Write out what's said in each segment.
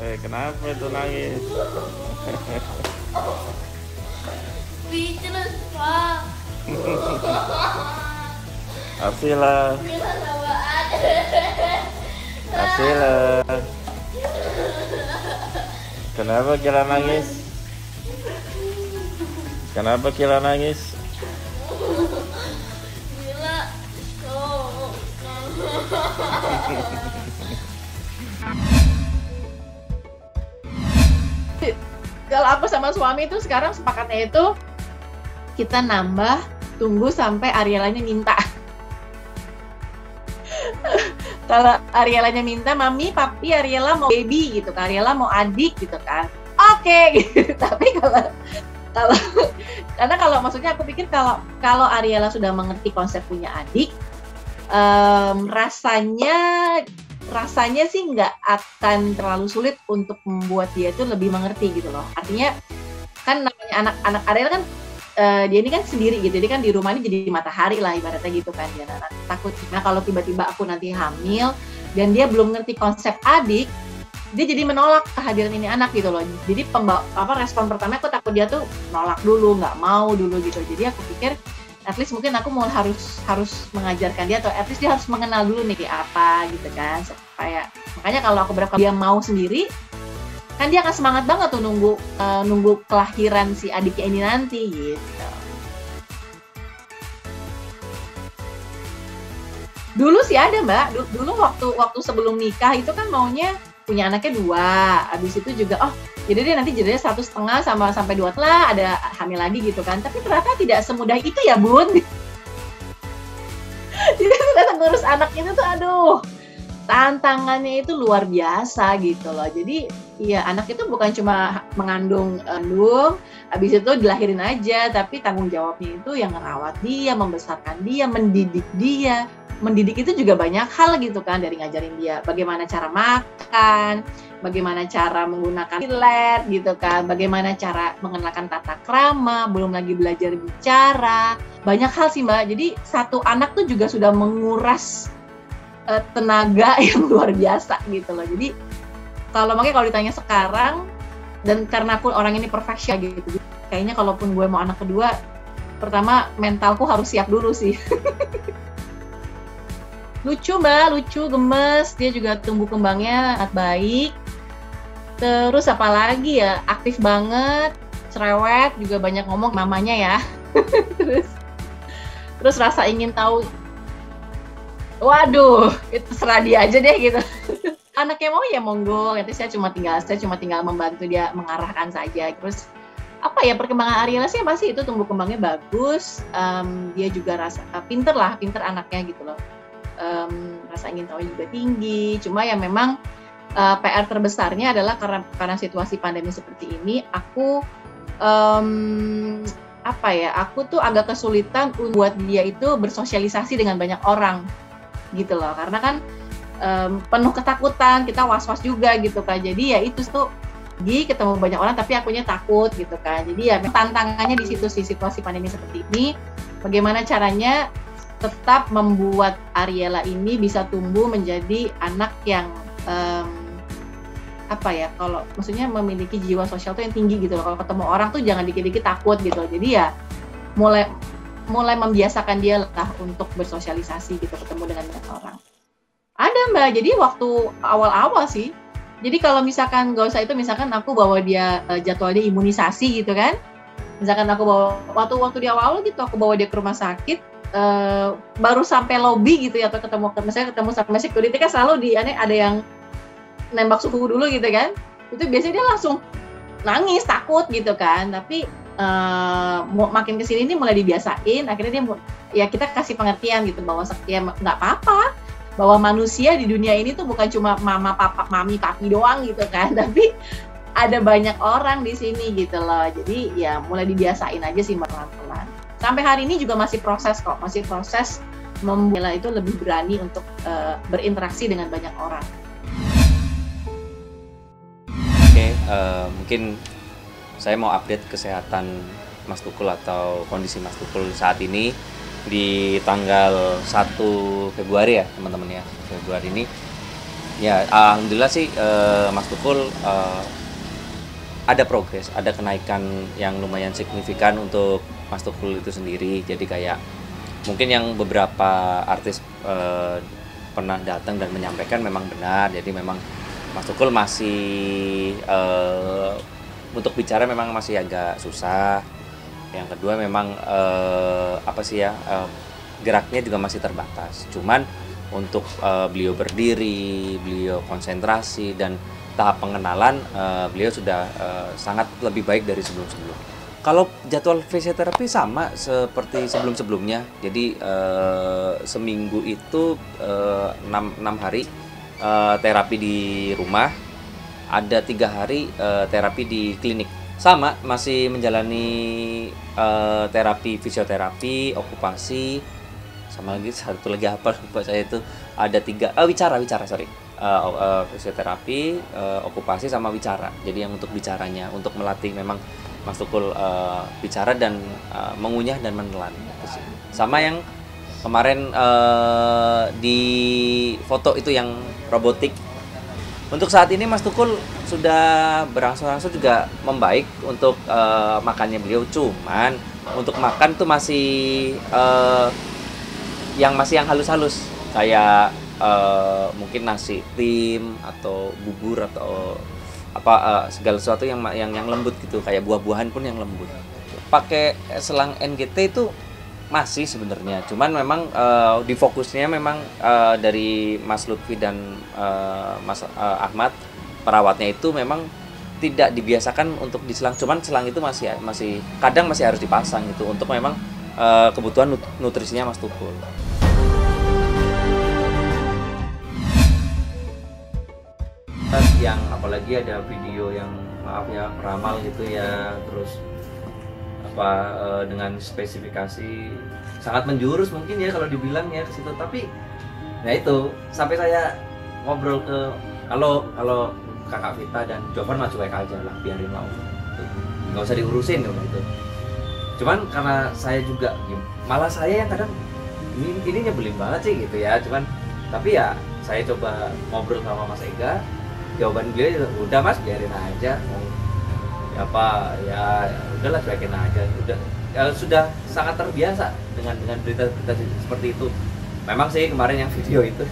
Kenapa itu nangis? Speechless, Pak. Asila, Bilang sama Asila. Kenapa Kila nangis? Kenapa Kila nangis? Bila oh. Kalau aku sama suami itu sekarang sepakatnya itu kita nambah, tunggu sampai Arielanya minta. Kalau Arielanya minta, mami, papi, Ariela mau baby gitu kan, Ariela mau adik gitu kan. Oke, gitu. Tapi kalau karena kalau maksudnya aku pikir kalau Ariela sudah mengerti konsep punya adik, rasanya sih nggak akan terlalu sulit untuk membuat dia itu lebih mengerti gitu loh. Artinya kan namanya anak Ariel kan dia ini kan sendiri gitu, jadi kan di rumah ini jadi matahari lah ibaratnya gitu kan dia takut. Nah kalau tiba-tiba aku nanti hamil dan dia belum ngerti konsep adik, dia jadi menolak kehadiran ini anak gitu loh. Jadi respon pertama aku takut dia tuh nolak dulu, nggak mau dulu gitu. Jadi aku pikir at least mungkin aku mau harus mengajarkan dia, atau at least dia harus mengenal dulu nih kayak apa gitu kan, supaya makanya kalau aku berharap dia mau sendiri kan dia akan semangat banget tuh nunggu kelahiran si adiknya ini nanti gitu. Dulu sih ada Mbak, dulu waktu sebelum nikah itu kan maunya punya anaknya 2, habis itu juga jadi dia nanti jadinya 1,5 sampai 2 lah ada hamil lagi gitu kan, tapi ternyata tidak semudah itu ya Bun. Jadi ternyata ngurus anak itu tuh aduh, tantangannya itu luar biasa gitu loh. Jadi ya anak itu bukan cuma mengandung, habis itu dilahirin aja, tapi tanggung jawabnya itu yang ngerawat dia, membesarkan dia, mendidik dia. Mendidik itu juga banyak hal gitu kan, dari ngajarin dia bagaimana cara makan, bagaimana cara menggunakan toilet gitu kan, bagaimana cara mengenalkan tata krama, belum lagi belajar bicara. Banyak hal sih Mbak, jadi satu anak tuh juga sudah menguras tenaga yang luar biasa gitu loh. Jadi makanya kalau ditanya sekarang, dan karena aku orang ini perfection gitu, kayaknya kalaupun gue mau anak kedua, pertama mentalku harus siap dulu sih. Lucu Mbak, lucu, gemes, dia juga tumbuh kembangnya sangat baik. Terus apalagi ya, aktif banget, cerewet, juga banyak ngomong mamanya ya. terus rasa ingin tahu, waduh, itu serah dia aja deh gitu. Anaknya mau ya monggo, nanti saya cuma tinggal membantu dia mengarahkan saja. Terus apa ya, perkembangan Ariela sih pasti itu tumbuh kembangnya bagus, dia juga pinter anaknya gitu loh. Rasa ingin tahu juga tinggi, cuma ya memang PR terbesarnya adalah karena situasi pandemi seperti ini, aku aku tuh agak kesulitan buat dia itu bersosialisasi dengan banyak orang gitu loh, karena kan penuh ketakutan, kita was-was juga gitu kan, jadi ya itu tuh ketemu banyak orang tapi akunya takut gitu kan. Jadi ya tantangannya di situ sih, situasi pandemi seperti ini, bagaimana caranya tetap membuat Ariela ini bisa tumbuh menjadi anak yang kalau maksudnya memiliki jiwa sosial tuh yang tinggi gitu loh. Kalau ketemu orang tuh jangan dikit-dikit takut gitu. Jadi ya mulai membiasakan dia lah untuk bersosialisasi gitu, ketemu dengan banyak orang. Ada Mbak, jadi waktu awal-awal sih. Jadi kalau misalkan gak usah itu, misalkan aku bawa dia jadwalnya imunisasi gitu kan. Misalkan aku bawa waktu di awal-awal gitu, aku bawa dia ke rumah sakit, baru sampai lobby gitu ya, atau misalnya ketemu sama security kan selalu ada yang nembak suhu dulu gitu kan, itu biasanya dia langsung nangis takut gitu kan. Tapi makin kesini ini mulai dibiasain, akhirnya dia kita kasih pengertian gitu bahwa ya nggak apa-apa, bahwa manusia di dunia ini tuh bukan cuma mama papa mami papi doang gitu kan, tapi ada banyak orang di sini gitu loh. Jadi ya mulai dibiasain aja sih pelan-pelan. Sampai hari ini juga masih proses membuat itu lebih berani untuk berinteraksi dengan banyak orang. Oke, mungkin saya mau update kesehatan Mas Tukul atau kondisi Mas Tukul saat ini di tanggal 1 Februari ya teman-teman ya. Februari ini Ya, alhamdulillah sih Mas Tukul ada progres, ada kenaikan yang lumayan signifikan untuk Mas Tukul itu sendiri. Jadi kayak mungkin yang beberapa artis pernah datang dan menyampaikan memang benar. Jadi memang Mas Tukul masih untuk bicara memang masih agak susah. Yang kedua memang geraknya juga masih terbatas. Cuman untuk beliau berdiri, beliau konsentrasi dan tahap pengenalan, beliau sudah sangat lebih baik dari sebelum-sebelumnya. Kalau jadwal fisioterapi sama seperti sebelum-sebelumnya, jadi seminggu itu 6 hari terapi di rumah, ada 3 hari terapi di klinik. Sama, masih menjalani terapi fisioterapi, okupasi, sama lagi satu lagi apa lupa saya itu ada 3 wicara fisioterapi, okupasi sama wicara. Jadi yang untuk bicaranya untuk melatih memang Mas Tukul bicara dan mengunyah dan menelan gitu sih. Sama yang kemarin di foto itu yang robotik. Untuk saat ini Mas Tukul sudah berangsur-angsur juga membaik untuk makannya beliau, cuman untuk makan tuh masih yang halus-halus kayak mungkin nasi tim atau bubur atau segala sesuatu yang lembut gitu, kayak buah-buahan pun yang lembut. Pakai selang NGT itu masih sebenarnya, cuman memang di fokusnya memang dari Mas Lutfi dan Mas Ahmad perawatnya itu memang tidak dibiasakan untuk diselang, cuman selang itu masih kadang masih harus dipasang gitu untuk memang kebutuhan nutrisinya Mas Tukul. Yang apalagi ada video yang maaf ya meramal gitu ya, terus dengan spesifikasi sangat menjurus mungkin ya kalau dibilang ya ke situ, tapi nah itu sampai saya ngobrol ke kalau Kakak Vita dan Jovan mah cuek aja lah, biarin lah, nggak usah diurusin gitu. Cuman karena saya juga malah saya yang kadang ini nyebelin banget sih gitu ya, cuman tapi ya saya coba ngobrol sama Mas Ega, jawaban dia udah Mas biarin aja, ya udahlah cuekin aja, udah sudah sangat terbiasa dengan berita-berita seperti itu. Memang sih kemarin yang video itu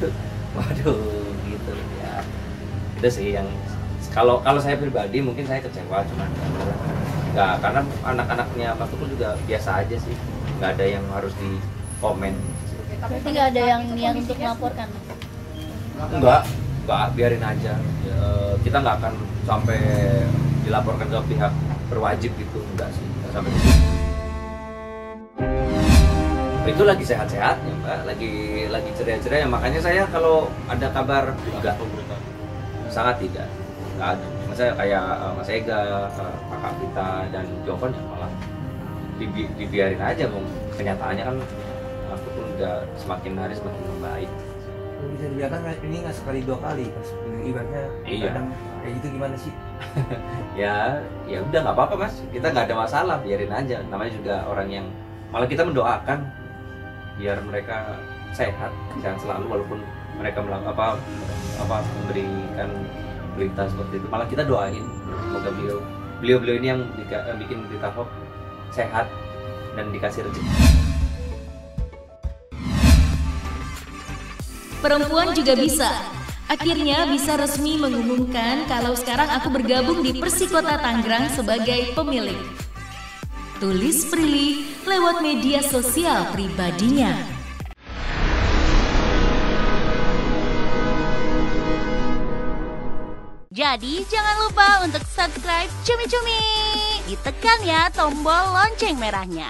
waduh gitu ya, itu sih yang kalau saya pribadi mungkin saya kecewa, cuman nggak, karena anak-anaknya Mas Tukul juga biasa aja sih, nggak ada yang harus di komen. Berarti nggak ada yang niat untuk melaporkan? Enggak, biarin aja. Kita nggak akan sampai dilaporkan ke pihak berwajib gitu, enggak sih, nggak sampai gitu. Itu lagi sehat-sehatnya Mbak, lagi ceria-ceria, makanya saya kalau ada kabar enggak, sangat tidak, nggak ada. Misalnya kayak Mas Ega, Kakak Vita dan Jovan ya malah dibiarin aja, kenyataannya kan aku pun udah semakin hari semakin membaik. Bisa dibiarkan ini nggak sekali 2 kali, ibaratnya kadang kayak gitu gimana sih? ya udah nggak apa-apa Mas, kita nggak ada masalah, biarin aja. Namanya juga orang yang malah kita mendoakan biar mereka sehat selalu, walaupun mereka memberikan berita seperti itu, malah kita doain semoga beliau ini yang bikin berita hoax sehat dan dikasih rezeki. Perempuan juga bisa. Akhirnya bisa resmi mengumumkan kalau sekarang aku bergabung di Persikota Tangerang sebagai pemilik. Tulis Prilly lewat media sosial pribadinya. Jadi jangan lupa untuk subscribe Cumi Cumi. Ditekan ya tombol lonceng merahnya.